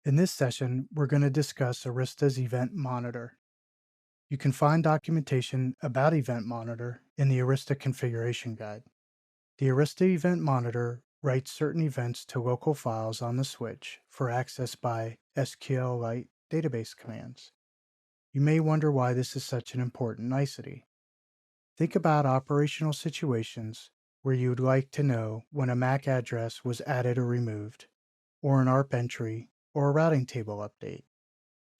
In this session, we're going to discuss Arista's Event Monitor. You can find documentation about Event Monitor in the Arista Configuration Guide. The Arista Event Monitor writes certain events to local files on the switch for access by SQLite database commands. You may wonder why this is such an important nicety. Think about operational situations where you would like to know when a MAC address was added or removed, or an ARP entry, or a routing table update.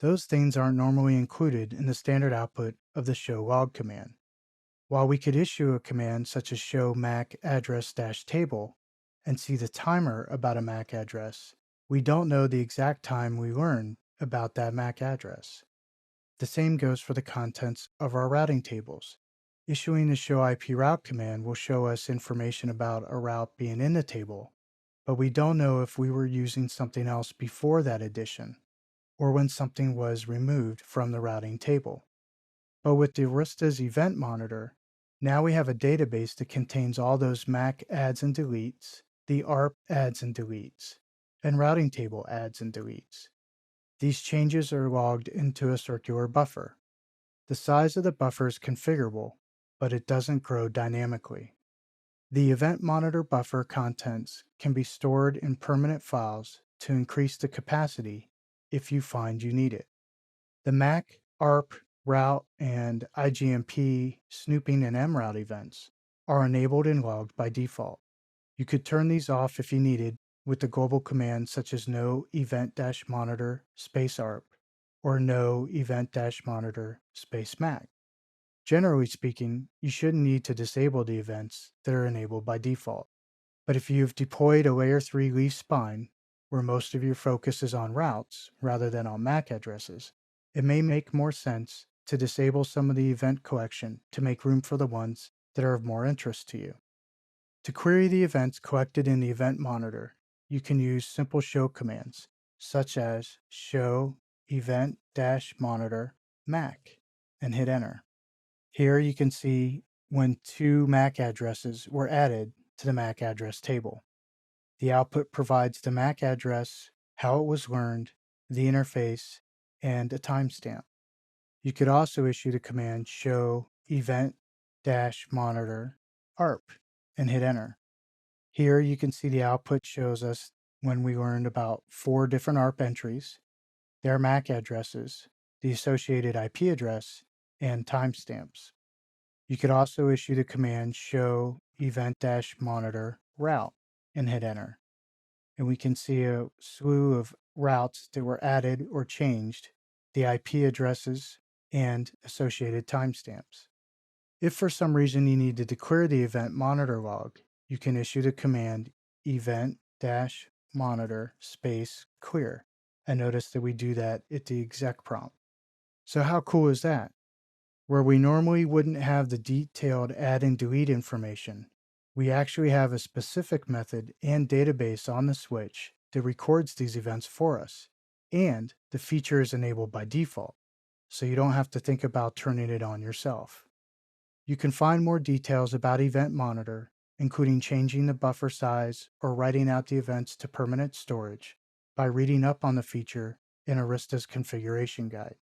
Those things aren't normally included in the standard output of the show log command. While we could issue a command such as show MAC address-table and see the timer about a MAC address, we don't know the exact time we learned about that MAC address. The same goes for the contents of our routing tables. Issuing the show IP route command will show us information about a route being in the table, but we don't know if we were using something else before that addition, or when something was removed from the routing table. But with the Arista's Event Monitor, now we have a database that contains all those MAC adds and deletes, the ARP adds and deletes, and routing table adds and deletes. These changes are logged into a circular buffer. The size of the buffer is configurable, but it doesn't grow dynamically. The Event Monitor buffer contents can be stored in permanent files to increase the capacity if you find you need it. The MAC, ARP, route, and IGMP, snooping, and mroute events are enabled and logged by default. You could turn these off if you needed with the global commands such as no event-monitor space ARP or no event-monitor space MAC. Generally speaking, you shouldn't need to disable the events that are enabled by default. But if you've deployed a Layer 3 leaf spine, where most of your focus is on routes rather than on MAC addresses, it may make more sense to disable some of the event collection to make room for the ones that are of more interest to you. To query the events collected in the Event Monitor, you can use simple show commands, such as show event-monitor MAC, and hit enter. Here you can see when 2 MAC addresses were added to the MAC address table. The output provides the MAC address, how it was learned, the interface, and a timestamp. You could also issue the command show event-monitor ARP and hit enter. Here you can see the output shows us when we learned about 4 different ARP entries, their MAC addresses, the associated IP address, and timestamps. You could also issue the command show event-monitor route and hit enter. And we can see a slew of routes that were added or changed, the IP addresses, and associated timestamps. If for some reason you needed to clear the event monitor log, you can issue the command event-monitor space clear. And notice that we do that at the exec prompt. So how cool is that? Where we normally wouldn't have the detailed add and delete information, we actually have a specific method and database on the switch that records these events for us, and the feature is enabled by default, so you don't have to think about turning it on yourself. You can find more details about Event Monitor, including changing the buffer size or writing out the events to permanent storage, by reading up on the feature in Arista's Configuration Guide.